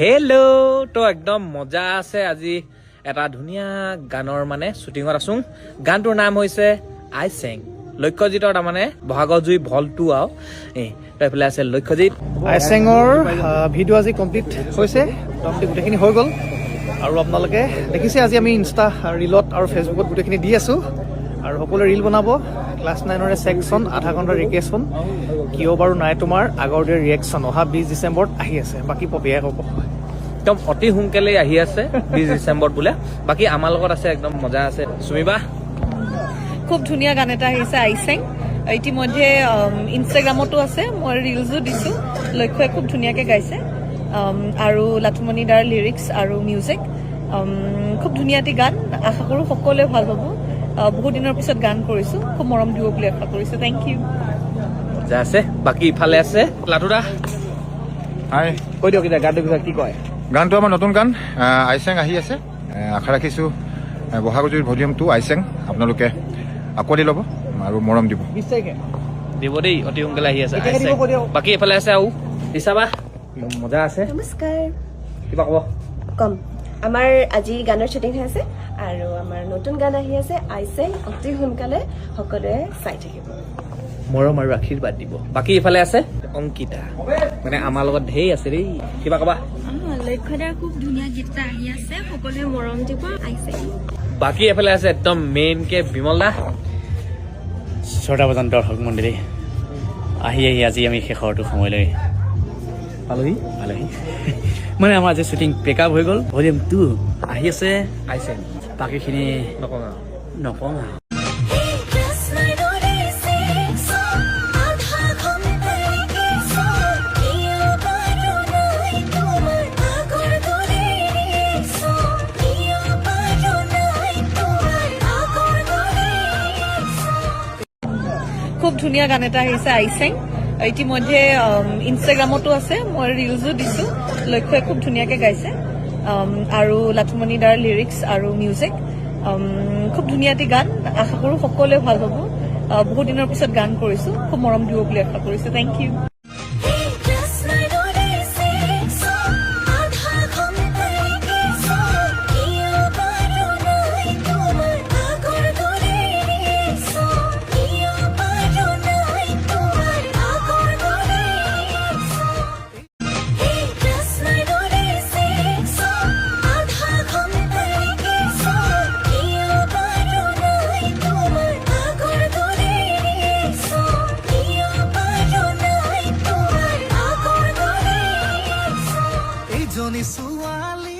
Hello' তো একদম মজা আছে। আজি এটা ধুনীয়া গানৰ মানে শ্বুটিঙত আছো। গানটোৰ নাম হৈছে আই চেং। লক্ষ্যজিতৰ তাৰমানে বহাগৰ জুই ভলটো আৰু এইফালে আছে লক্ষ্যজিত। আই চেঙৰ ভিডিঅ' আজি কমপ্লিট হৈছে, মোটামুটি গোটেইখিনি হৈ গ'ল। আৰু আপোনালোকে দেখিছে আজি আমি ইনষ্টা ৰিলত আৰু ফেচবুকত গোটেইখিনি দি আছোঁ। আৰু সকলোৱে ৰিল বনাব। ক্লাছ 9ৰে ছেকশ্যন আধা ঘণ্টাৰ ৰিকেশ্যন কিয় বাৰু নাই তোমাৰ আগৰ দিনৰ ৰিয়েকশ্যন অহা 20 ডিচেম্বৰত আহি আছে। বাকী পপিয়াই ক'ব। একদম অতি সোনকালে আহি আছে 20 ডিচেম্বৰত বোলে। বাকী আমাৰ লগত আছে, একদম মজা আছে। চুমিবা খুব ধুনীয়া গান এটা আহিছে আইচেং। ইতিমধ্যে ইনষ্টাগ্ৰামতো আছে, মই ৰিলছো দিছোঁ। লক্ষ্যই খুব ধুনীয়াকৈ গাইছে আৰু লাটুমণি দাৰ লিৰিক্স আৰু মিউজিক খুব ধুনীয়া এটি গান। আশা কৰোঁ সকলোৱে ভাল পাব। বহুত দিনৰ পিছত গান কৰিছোঁ, খুব মৰম দিব বুলি আশা কৰিছোঁ। Thank you. মজা আছে। বাকী ইফালে আছে লাটুদা। হাই, কৈ দিয়ক এতিয়া গানটোৰ বিষয়ে কি কয়। গানটো আমাৰ নতুন গান আইচেং আহি আছে। আশা ৰাখিছোঁ বহাগজুৰিৰ ভলিউম 2 আইচেং আপোনালোকে আঁকোৱালি ল'ব আৰু মৰম দিব। 20 তাৰিখে দিব দেই, অতি সোনকালে আহি আছে। এতিয়াকে দিব কৈ দিয়ক। বাকী এইফালে আছে আৰু দিছাবা, মজা আছে। নমস্কাৰ। কিবা ক'ব? কম আমাৰ আজি গানৰ শ্বুটিং হৈ আছে আৰু আমাৰ নতুন গান আহি আছে আইচেং। অতি সোনকালে সকলোৱে চাই থাকিব। মৰম আৰু আশীৰ্বাদ দিব। বাকী ইফালে আছে অংকিতা, মানে আমাৰ লগত ঢেৰ আছে দেই। কিবা ক'বা? লক্ষ্যদাৰ খুব ধুনীয়া গীত এটা আহি আছে, সকলোৱে মৰম দিব আইচেং। বাকী এফালে আছে একদম মেইনকে বিমল দা। 6টা বজাত দৰ্শক মন্দিৰে আহি আজি আমি শেষৰটো সময়লৈ পালোহি। মানে আমাৰ আজি শ্বুটিং পেক আপ হৈ গ'ল। ভলিউম 2 আহি আছে আইচেং। বাকীখিনি নকওঁ আৰু। নকওঁ আৰু। খুব ধুনীয়া গান এটা আহিছে আইচেং। ইতিমধ্যে ইনষ্টাগ্ৰামতো আছে, মই ৰিলছো দিছোঁ। লক্ষ্যই খুব ধুনীয়াকৈ গাইছে আৰু লাটুমণি দাৰ লিৰিক্স আৰু মিউজিক খুব ধুনীয়া এটি গান। আশা কৰোঁ সকলোৱে ভাল পাব। বহুত দিনৰ পিছত গান কৰিছোঁ, খুব মৰম দিব বুলি আশা কৰিছোঁ। Thank you. ছোৱালী